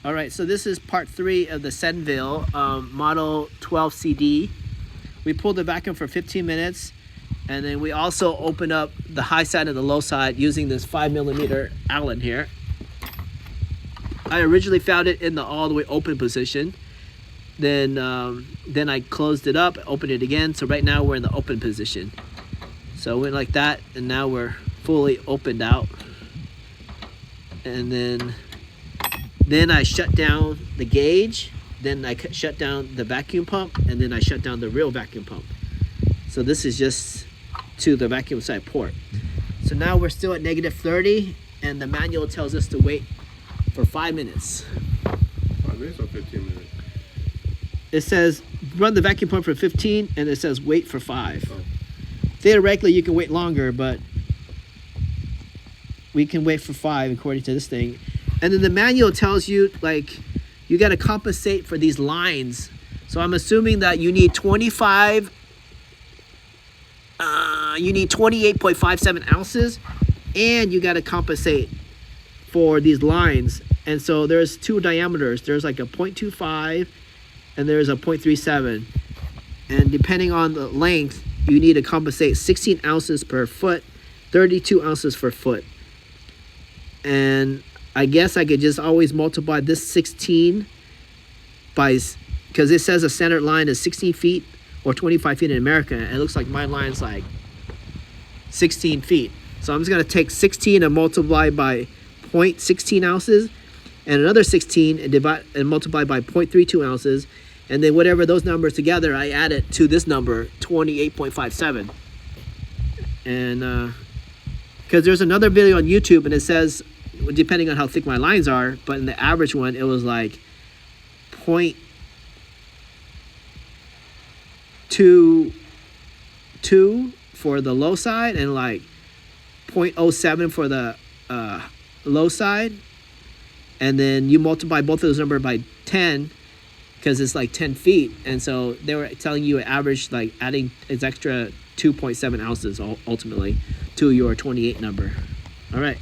All right, so this is part 3 of the Senville Model 12 CD. We pulled the vacuum for 15 minutes, and then we also opened up the high side and the low side using this 5mm Allen here. I originally found it in the all the way open position. Then I closed it up, opened it again. So right now we're in the open position. So it went like that, and now we're fully opened out. And then I shut down the gauge, then I shut down the vacuum pump, and then I shut down the real vacuum pump. So this is just to the vacuum side port. So now we're still at -30, and the manual tells us to wait for 5 minutes. 5 minutes or 15 minutes? It says run the vacuum pump for 15, and it says wait for 5. Oh. Theoretically, you can wait longer, but we can wait for 5 according to this thing. And then the manual tells you, like, you got to compensate for these lines. So I'm assuming that you need 28.57 ounces, and you got to compensate for these lines. And so there's 2 diameters. There's like a 0.25 and there's a 0.37. And depending on the length, you need to compensate 16 ounces per foot, 32 ounces per foot. And I guess I could just always multiply this 16 by, because it says a standard line is 16 feet or 25 feet in America. And it looks like my line's like 16 feet. So I'm just going to take 16 and multiply by 0.16 ounces, and another 16 and divide and multiply by 0.32 ounces. And then whatever those numbers together, I add it to this number, 28.57. And because there's another video on YouTube, and it says, depending on how thick my lines are, but in the average one, it was like 0.22 for the low side and like 0.07 for the low side. And then you multiply both of those numbers by 10 because it's like 10 feet. And so they were telling you an average, like adding its extra 2.7 ounces ultimately to your 28 number. All right.